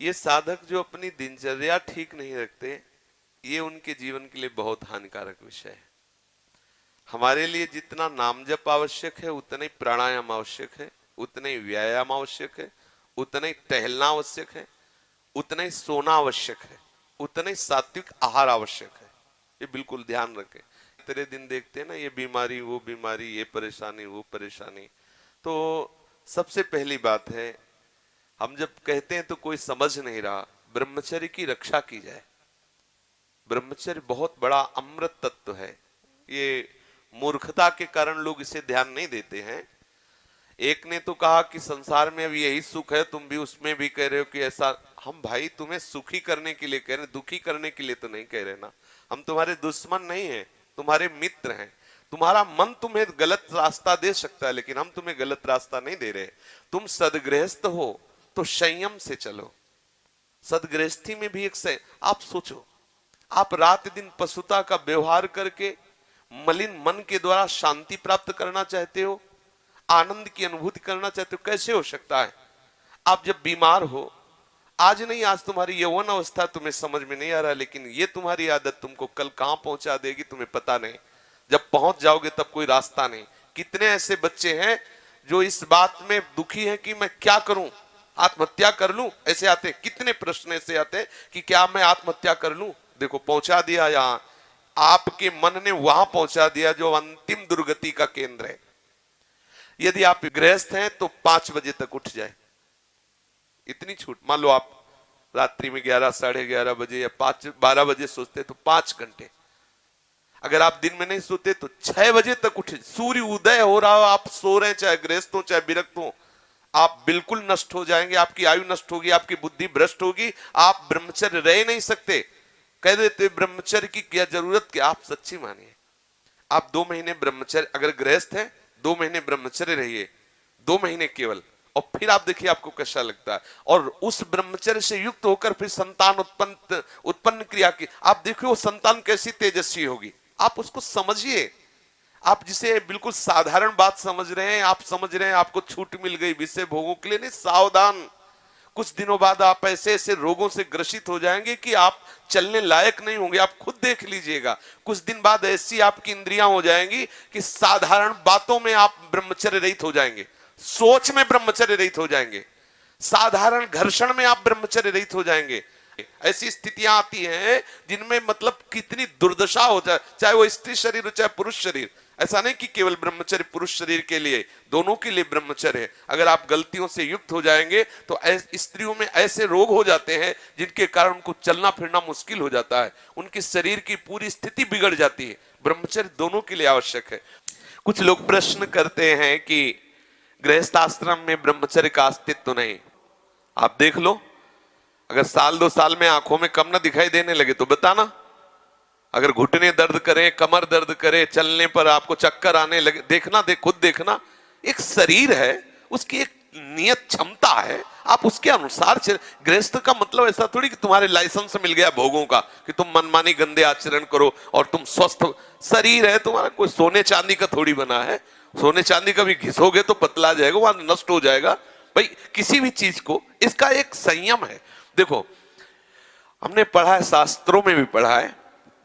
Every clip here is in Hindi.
ये साधक जो अपनी दिनचर्या ठीक नहीं रखते, ये उनके जीवन के लिए बहुत हानिकारक विषय है। हमारे लिए जितना नाम जप आवश्यक है, उतना ही प्राणायाम आवश्यक है, उतना ही व्यायाम आवश्यक है, उतना ही टहलना आवश्यक है, उतना ही सोना आवश्यक है, उतना ही सात्विक आहार आवश्यक है। ये बिल्कुल ध्यान रखें। तेरे दिन देखते हैं ना, ये बीमारी वो बीमारी, ये परेशानी वो परेशानी। तो सबसे पहली बात है, हम जब कहते हैं तो कोई समझ नहीं रहा, ब्रह्मचर्य की रक्षा की जाए। ब्रह्मचर्य बहुत बड़ा अमृत तत्व है। ये मूर्खता के कारण लोग इसे ध्यान नहीं देते हैं। एक ने तो कहा कि संसार में अब यही सुख है, तुम भी उसमें भी कह रहे हो कि ऐसा। हम भाई तुम्हें सुखी करने के लिए कह रहे हैं, दुखी करने के लिए तो नहीं कह रहे ना। हम तुम्हारे दुश्मन नहीं हैं, तुम्हारे मित्र हैं। तुम्हारा मन तुम्हें गलत रास्ता दे सकता है, लेकिन हम तुम्हें गलत रास्ता नहीं दे रहे। तुम सदगृहस्थ हो तो संयम से चलो। सदगृहस्थी में भी एक आप सोचो, आप रात दिन पशुता का व्यवहार करके मलिन मन के द्वारा शांति प्राप्त करना चाहते हो, आनंद की अनुभूति करना चाहते हो, कैसे हो सकता है? आप जब बीमार हो, आज नहीं आज तुम्हारी यौवन अवस्था तुम्हें समझ में नहीं आ रहा, लेकिन ये तुम्हारी आदत तुमको कल कहां पहुंचा देगी तुम्हें पता नहीं। जब पहुंच जाओगे तब कोई रास्ता नहीं। कितने ऐसे बच्चे हैं जो इस बात में दुखी हैं कि मैं क्या करूं, आत्महत्या कर लूं, ऐसे आते। कितने प्रश्न ऐसे आते कि क्या मैं आत्महत्या कर लूं? देखो पहुंचा दिया, यहां आपके मन ने वहां पहुंचा दिया जो अंतिम दुर्गति का केंद्र है। यदि आप गृहस्थ हैं तो 5 बजे तक उठ जाए, इतनी छूट। मान लो आप रात्रि में 11, साढ़े 11 बजे या 12 बजे सोते तो 5 घंटे। अगर आप दिन में नहीं सोते तो 6 बजे तक उठे। सूर्य उदय हो रहा हो, आप सो रहे हैं, चाहे गृहस्थ हो चाहे विरक्त हो, आप बिल्कुल नष्ट हो जाएंगे। आपकी आयु नष्ट होगी, आपकी बुद्धि भ्रष्ट होगी, आप ब्रह्मचर्य रह नहीं सकते। कह देते ब्रह्मचर्य की क्या जरूरत, क्या? आप सच्ची मानिए, आप 2 महीने ब्रह्मचर्य, अगर गृहस्थ है 2 महीने ब्रह्मचर्य रहिए, 2 महीने केवल, और फिर आप देखिए आपको कैसा लगता है। और उस ब्रह्मचर्य से युक्त होकर फिर संतान उत्पन्न क्रिया की, आप देखिए वो संतान कैसी तेजस्वी होगी। आप उसको समझिए। आप जिसे बिल्कुल साधारण बात समझ रहे हैं, आप समझ रहे हैं आपको छूट मिल गई विषय भोगों के लिए, नहीं, सावधान। कुछ दिनों बाद आप ऐसे ऐसे रोगों से ग्रसित हो जाएंगे कि आप चलने लायक नहीं होंगे। आप खुद देख लीजिएगा, कुछ दिन बाद ऐसी आपकी इंद्रियां हो जाएंगी कि साधारण बातों में आप ब्रह्मचर्य रहित हो जाएंगे, सोच में ब्रह्मचर्य रहित हो जाएंगे, साधारण घर्षण में आप ब्रह्मचर्य रहित हो जाएंगे। ऐसी स्थितियां आती हैं जिनमें मतलब कितनी दुर्दशा हो जाए, चाहे वो स्त्री शरीर हो चाहे पुरुष शरीर। ऐसा नहीं कि केवल ब्रह्मचर्य पुरुष शरीर के लिए, दोनों के लिए ब्रह्मचर्य है। अगर आप गलतियों से युक्त हो जाएंगे तो स्त्रियों में ऐसे रोग हो जाते हैं जिनके कारण उनको चलना फिरना मुश्किल हो जाता है, उनके शरीर की पूरी स्थिति बिगड़ जाती है। ब्रह्मचर्य दोनों के लिए आवश्यक है। कुछ लोग प्रश्न करते हैं कि गृहस्थ आश्रम में ब्रह्मचर्य का अस्तित्व नहीं। आप देख लो, अगर साल 2 साल में आंखों में कम ना दिखाई देने लगे तो बताना। अगर घुटने दर्द करें, कमर दर्द करे, चलने पर आपको चक्कर आने लगे, देखना, खुद देखना। एक शरीर है, उसकी एक नियत क्षमता है, आप उसके अनुसार गृहस्थ का मतलब ऐसा थोड़ी कि तुम्हारे लाइसेंस मिल गया भोगों का कि तुम मनमानी गंदे आचरण करो और तुम स्वस्थ। शरीर है तुम्हारा, कोई सोने चांदी का थोड़ी बना है। सोने चांदी का भी घिसोगे तो पतला जाएगा, वहां नष्ट हो जाएगा। भाई किसी भी चीज को इसका एक संयम है। देखो हमने पढ़ा है, शास्त्रों में भी पढ़ा है,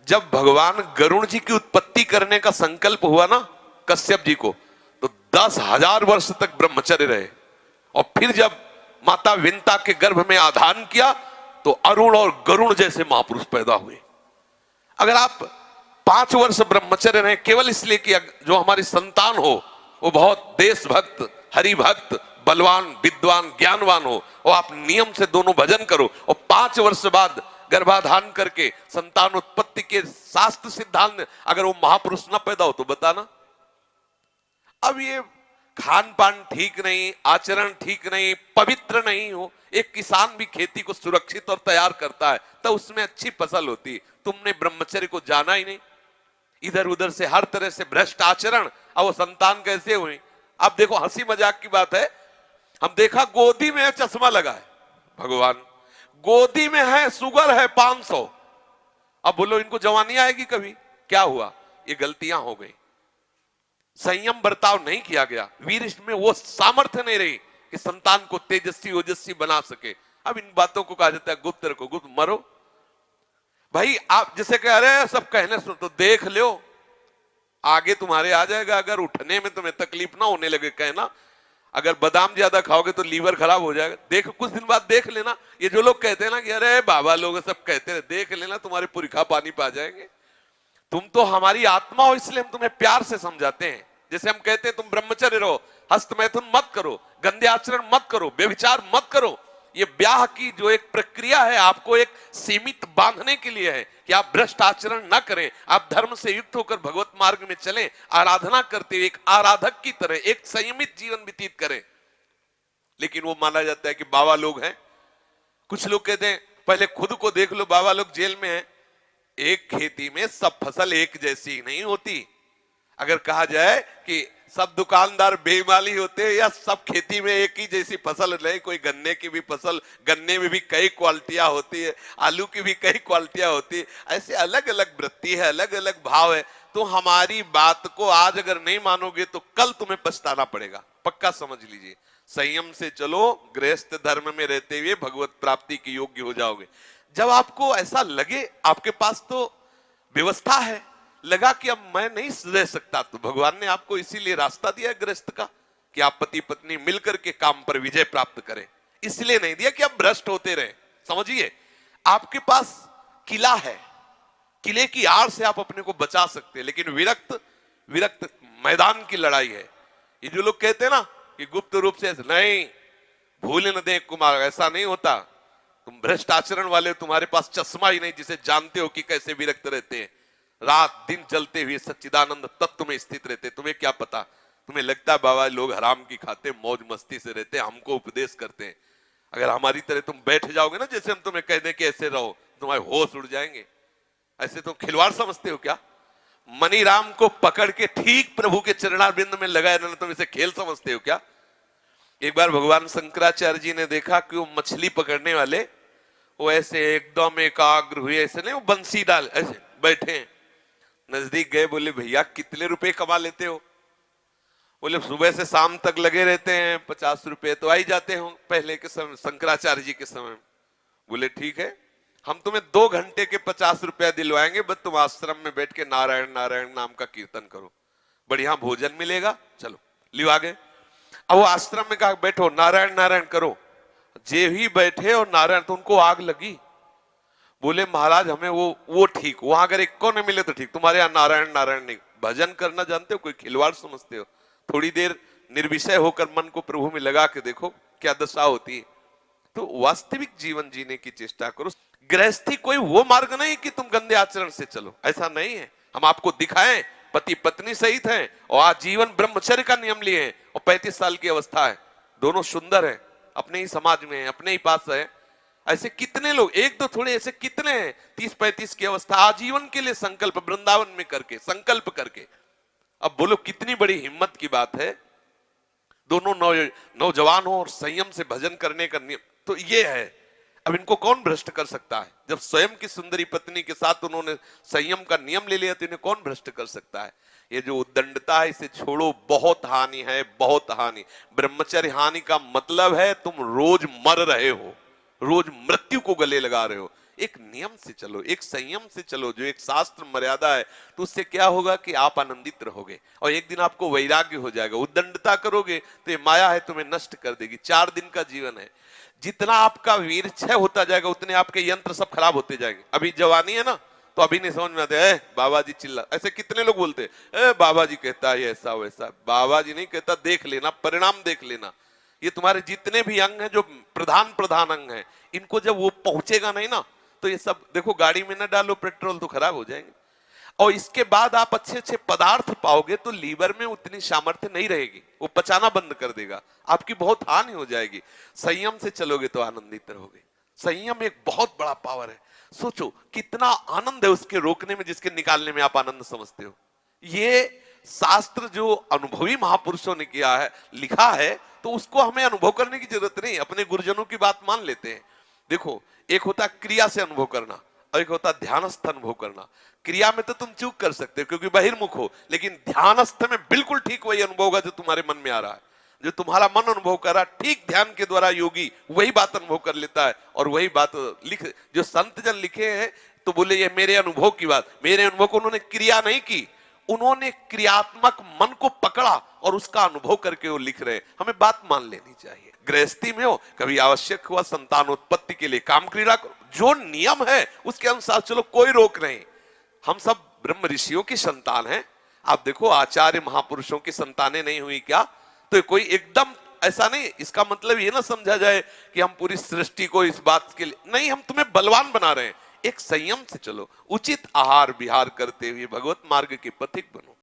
जब भगवान गरुण जी की उत्पत्ति करने का संकल्प हुआ ना कश्यप जी को, तो 10,000 वर्ष तक ब्रह्मचर्य रहे। और फिर जब माता विंता के गर्भ में आधान किया तो अरुण और गरुण जैसे महापुरुष पैदा हुए। अगर आप 5 वर्ष ब्रह्मचर्य रहे केवल इसलिए कि जो हमारी संतान हो वो बहुत देशभक्त, हरिभक्त, बलवान, विद्वान, ज्ञानवान हो, और आप नियम से दोनों भजन करो, और 5 वर्ष बाद गर्भाधान करके संतान उत्पत्ति के शास्त्र सिद्धांत अगर वो महापुरुष न पैदा हो तो बताना। अब ये खान पान ठीक नहीं, आचरण ठीक नहीं, पवित्र नहीं हो। एक किसान भी खेती को सुरक्षित और तैयार करता है तो उसमें अच्छी फसल होती है। तुमने ब्रह्मचर्य को जाना ही नहीं, इधर उधर से हर तरह से भ्रष्ट आचरण, अब वो संतान कैसे हुई? अब देखो हंसी मजाक की बात है, हम देखा गोदी में चश्मा लगा है, भगवान गोदी में है, शुगर है 500। अब बोलो इनको जवानी आएगी कभी? क्या हुआ? ये गलतियां हो गई, संयम बर्ताव नहीं किया गया, वीर में वो सामर्थ्य नहीं रही कि संतान को तेजस्वी ओजस्वी बना सके। अब इन बातों को कहा जाता है गुप्त रखो, गुप्त मरो। भाई आप जैसे कह रहे हैं सब कहने सुन, तो देख लो आगे तुम्हारे आ जाएगा। अगर उठने में तुम्हें तकलीफ ना होने लगे कहना, अगर बादाम ज्यादा खाओगे तो लीवर खराब हो जाएगा, देख कुछ दिन बाद देख लेना। ये जो लोग कहते हैं ना कि अरे बाबा लोग सब कहते हैं, देख लेना तुम्हारे पुरखा पानी पा जाएंगे। तुम तो हमारी आत्मा हो, इसलिए हम तुम्हें प्यार से समझाते हैं। जैसे हम कहते हैं तुम ब्रह्मचर्य रहो, हस्त मैथुन मत करो, गंदे आचरण मत करो, व्यभिचार मत करो। ये ब्याह की जो एक प्रक्रिया है आपको एक सीमित बांधने के लिए है कि आप भ्रष्ट आचरण न करें, आप धर्म से युक्त होकर भगवत मार्ग में चलें, आराधना करते हुए एक आराधक की तरह एक संयमित जीवन व्यतीत करें। लेकिन वो माना जाता है कि बाबा लोग हैं। कुछ लोग कहते हैं पहले खुद को देख लो, बाबा लोग जेल में हैं। एक खेती में सब फसल एक जैसी नहीं होती। अगर कहा जाए कि सब दुकानदार बेईमानी होते हैं या सब खेती में एक ही जैसी फसल नहीं, कोई गन्ने की भी फसल, गन्ने में भी कई क्वालिटियां होती है, आलू की भी कई क्वालिटियां होती है, ऐसे अलग अलग वृत्ति है, अलग अलग भाव है। तो हमारी बात को आज अगर नहीं मानोगे तो कल तुम्हें पछताना पड़ेगा, पक्का समझ लीजिए। संयम से चलो, गृहस्थ धर्म में रहते हुए भगवत प्राप्ति के योग्य हो जाओगे। जब आपको ऐसा लगे आपके पास तो व्यवस्था है, लगा कि अब मैं नहीं रह सकता, तो भगवान ने आपको इसीलिए रास्ता दिया है गृहस्थ का कि आप पति पत्नी मिलकर के काम पर विजय प्राप्त करें। इसलिए नहीं दिया कि आप भ्रष्ट होते रहे। समझिए, आपके पास किला है, किले की आड़ से आप अपने को बचा सकते हैं, लेकिन विरक्त मैदान की लड़ाई है। ये जो लोग कहते हैं ना कि गुप्त रूप से नहीं, भूल न दे कुमार, ऐसा नहीं होता। तुम भ्रष्ट आचरण वाले, तुम्हारे पास चश्मा ही नहीं जिसे जानते हो कि कैसे विरक्त रहते हैं, रात दिन जलते हुए सच्चिदानंद तत्व में स्थित रहते। तुम्हें क्या पता, तुम्हें लगता है बाबा लोग हराम की खाते मौज मस्ती से रहते, हमको उपदेश करते हैं। अगर हमारी तरह तुम बैठ जाओगे ना, जैसे हम तुम्हें कह दें कि ऐसे रहो, तुम्हारे होश उड़ जाएंगे। ऐसे तुम खिलवाड़ समझते हो क्या? मनी राम को पकड़ के ठीक प्रभु के चरणारविंद में लगाए रहना, तुम इसे खेल समझते हो क्या? एक बार भगवान शंकराचार्य जी ने देखा कि वो मछली पकड़ने वाले वो ऐसे एकदम एकाग्र हुए, ऐसे नहीं, वो बंसी डाल ऐसे बैठे हैं। नजदीक गए, बोले भैया कितने रुपए कमा लेते हो? बोले सुबह से शाम तक लगे रहते हैं, 50 रुपए तो आ ही जाते हो पहले के समय, शंकराचार्य जी के समय। बोले ठीक है, हम तुम्हें 2 घंटे के 50 रुपया दिलवाएंगे, बस तुम आश्रम में बैठ के नारायण नारायण नाम का कीर्तन करो, बढ़िया भोजन मिलेगा, चलो लियो आ गए। अब वो आश्रम में कहा बैठो नारायण नारायण करो। जे ही बैठे और नारायण, तो उनको आग लगी। बोले महाराज हमें वो ठीक, वहां अगर एक को नहीं मिले तो ठीक, तुम्हारे यहाँ नारायण नारायण नहीं। भजन करना जानते हो, कोई खिलवाड़ समझते हो? थोड़ी देर निर्विषय होकर मन को प्रभु में लगा के देखो क्या दशा होती है। तो वास्तविक जीवन जीने की चेष्टा करो। गृहस्थी कोई वो मार्ग नहीं कि तुम गंदे आचरण से चलो, ऐसा नहीं है। हम आपको दिखाएं पति पत्नी सहित हैं और आजीवन ब्रह्मचर्य का नियम लिए हैं, और 35 साल की अवस्था है, दोनों सुंदर है, अपने ही समाज में है, अपने ही पास है। ऐसे कितने लोग, एक दो थोड़े, ऐसे कितने हैं 30-35 की अवस्था आजीवन के लिए संकल्प वृंदावन में करके संकल्प करके। अब बोलो कितनी बड़ी हिम्मत की बात है। दोनों नौजवान हो और संयम से भजन करने का नियम तो ये है। अब इनको कौन भ्रष्ट कर सकता है? जब स्वयं की सुंदरी पत्नी के साथ उन्होंने संयम का नियम ले लिया तो इन्हें कौन भ्रष्ट कर सकता है? ये जो उद्दंडता है इसे छोड़ो, बहुत हानि है, बहुत हानि। ब्रह्मचर्य हानि का मतलब है तुम रोज मर रहे हो, रोज मृत्यु को गले लगा रहे हो। एक नियम से चलो, एक संयम से चलो, जो एक शास्त्र मर्यादा है, तो उससे क्या होगा कि आप आनंदित रहोगे और एक दिन आपको वैराग्य हो जाएगा। उद्दंडता करोगे तो ये माया है, तुम्हें नष्ट कर देगी। 4 दिन का जीवन है, जितना आपका वीर क्षय होता जाएगा उतने आपके यंत्र सब खराब होते जाएंगे। अभी जवानी है ना, तो अभी नहीं समझ में आते, बाबा जी चिल्ला, ऐसे कितने लोग बोलते हैं बाबा जी कहता है ऐसा वैसा। बाबा जी नहीं कहता, देख लेना, परिणाम देख लेना। ये तुम्हारे जितने भी अंग हैं, जो प्रधान अंग हैं, इनको जब वो पहुंचेगा नहीं ना, तो ये सब देखो, गाड़ी में ना डालो पेट्रोल तो खराब हो जाएंगे। और इसके बाद आप अच्छे अच्छे पदार्थ पाओगे तो लीवर में उतनी सामर्थ्य नहीं रहेगी, वो पचाना बंद कर देगा, आपकी बहुत हानि हो जाएगी। संयम से चलोगे तो आनंदित रहोगे। संयम एक बहुत बड़ा पावर है। सोचो कितना आनंद है उसके रोकने में, जिसके निकालने में आप आनंद समझते हो। ये शास्त्र जो अनुभवी महापुरुषों ने किया है, लिखा है, तो उसको हमें अनुभव करने की जरूरत नहीं, अपने गुरुजनों की बात मान लेते हैं। देखो, एक होता क्रिया से अनुभव करना और एक होता ध्यानस्थ अनुभव करना। क्रिया में तो तुम चूक कर सकते हो क्योंकि बहिर्मुख हो, लेकिन ध्यानस्थ में बिल्कुल ठीक वही अनुभव होगा जो तुम्हारे मन में आ रहा है। जो तुम्हारा मन अनुभव कर रहा, ठीक ध्यान के द्वारा योगी वही बात अनुभव कर लेता है और वही बात लिख, जो संत जन लिखे हैं तो बोले ये मेरे अनुभव की बात, मेरे अनुभव को उन्होंने क्रिया नहीं की, उन्होंने क्रियात्मक मन को पकड़ा और उसका अनुभव करके वो लिख रहे हैं। हमें बात मान लेनी चाहिए। गृहस्थी में हो, कभी आवश्यक हुआ संतानोत्पत्ति के लिए काम क्रीड़ा करो, जो नियम है उसके अनुसार चलो, कोई रोक नहीं। हम सब ब्रह्म ऋषियों की संतान हैं। आप देखो आचार्य महापुरुषों की संतानें नहीं हुई क्या? तो कोई एकदम ऐसा नहीं, इसका मतलब ये ना समझा जाए कि हम पूरी सृष्टि को इस बात के लिए नहीं, हम तुम्हें बलवान बना रहे हैं। एक संयम से चलो, उचित आहार विहार करते हुए भगवत मार्ग के पथिक बनो।